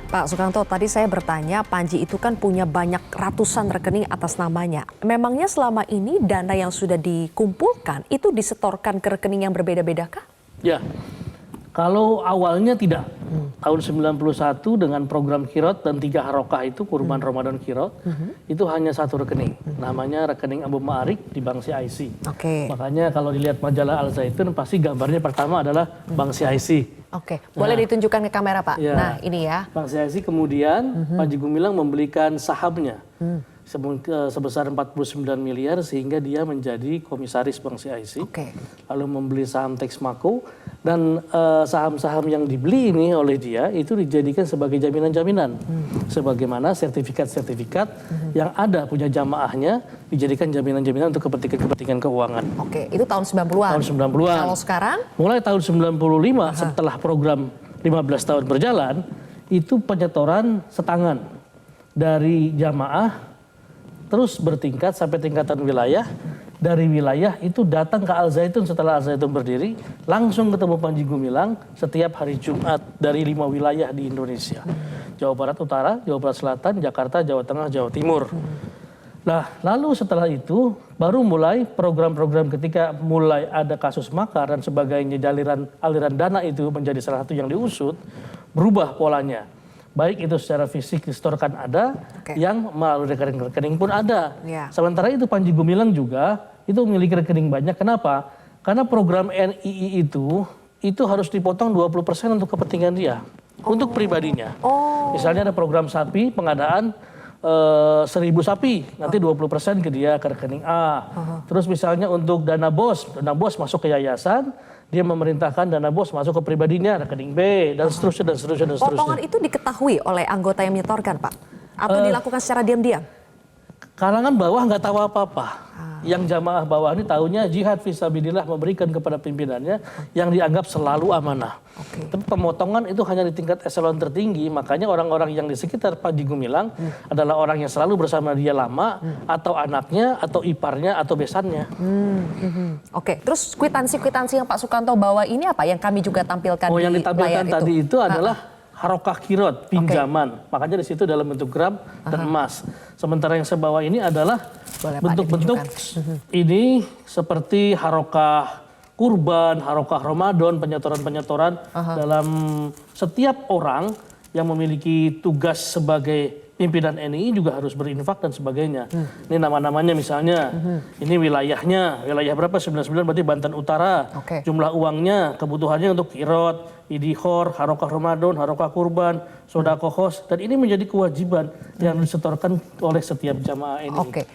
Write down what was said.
Pak Sukanto, tadi saya bertanya, Panji itu kan punya banyak ratusan rekening atas namanya. Memangnya selama ini dana yang sudah dikumpulkan itu disetorkan ke rekening yang berbeda-beda kah? Ya, kalau awalnya tidak. Tahun 91 dengan program Kirot dan 3 harokah itu, Kurban Ramadan Kirot, itu hanya satu rekening. Namanya rekening Abu Ma'arik di Bank CIC. Oke. Makanya kalau dilihat majalah Al Zaitun, pasti gambarnya pertama adalah Bank CIC. Oke, boleh ditunjukkan ke kamera Pak? Ya. Nah ini ya. Bank CIC kemudian Panji Gumilang membelikan sahamnya sebesar 49 miliar sehingga dia menjadi komisaris Bank CIC. Oke. Lalu membeli saham Texmaco dan saham-saham yang dibeli ini oleh dia itu dijadikan sebagai jaminan-jaminan. Sebagaimana sertifikat-sertifikat yang ada punya jamaahnya dijadikan jaminan-jaminan untuk kepentingan keuangan. Oke, itu tahun 90-an. Tahun 90-an. Kalau sekarang? Mulai tahun 95 setelah program 15 tahun berjalan, itu penyetoran setangan dari jamaah terus bertingkat sampai tingkatan wilayah. Dari wilayah itu datang ke Al Zaitun setelah Al Zaitun berdiri, langsung ketemu Panji Gumilang setiap hari Jumat dari 5 wilayah di Indonesia. Jawa Barat Utara, Jawa Barat Selatan, Jakarta, Jawa Tengah, Jawa Timur. Nah, lalu setelah itu baru mulai program-program ketika mulai ada kasus makar dan sebagainya, aliran dana itu menjadi salah satu yang diusut, berubah polanya. Baik itu secara fisik distorkan ada, yang melalui rekening-rekening pun ada. Ya. Sementara itu Panji Gumilang juga itu memiliki rekening banyak. Kenapa? Karena program NII itu harus dipotong 20% untuk kepentingan dia, untuk pribadinya. Misalnya ada program sapi, pengadaan 1.000 sapi, nanti 20% ke dia, ke rekening A. Terus misalnya untuk dana bos masuk ke yayasan, dia memerintahkan dana bos masuk ke pribadinya, rekening B, dan seterusnya, dan seterusnya, dan seterusnya. Potongan itu diketahui oleh anggota yang menyetorkan, Pak? Atau dilakukan secara diam-diam? Kalangan bawah nggak tahu apa-apa. Yang jamaah bawah ini tahunya jihad fisabilillah memberikan kepada pimpinannya yang dianggap selalu amanah. Tapi pemotongan itu hanya di tingkat eselon tertinggi, makanya orang-orang yang di sekitar Panji Gumilang adalah orang yang selalu bersama dia lama, atau anaknya, atau iparnya, atau besannya. Oke, terus kwitansi-kwitansi yang Pak Sukanto bawa ini apa yang kami juga tampilkan di yang ditampilkan layar tadi itu adalah harokah kirot, pinjaman. Makanya di situ dalam bentuk gram dan emas. Sementara yang saya bawa ini adalah bentuk-bentuk ini seperti harokah kurban, harokah Ramadan, penyetoran-penyetoran dalam setiap orang yang memiliki tugas sebagai pimpinan NII juga harus berinfak dan sebagainya. Ini nama-namanya misalnya, ini wilayahnya, wilayah berapa? 99 berarti Banten Utara. Jumlah uangnya, kebutuhannya untuk kirot, idihor, harokah Ramadan, harokah kurban, sodakohos. Dan ini menjadi kewajiban yang disetorkan oleh setiap jamaah NII.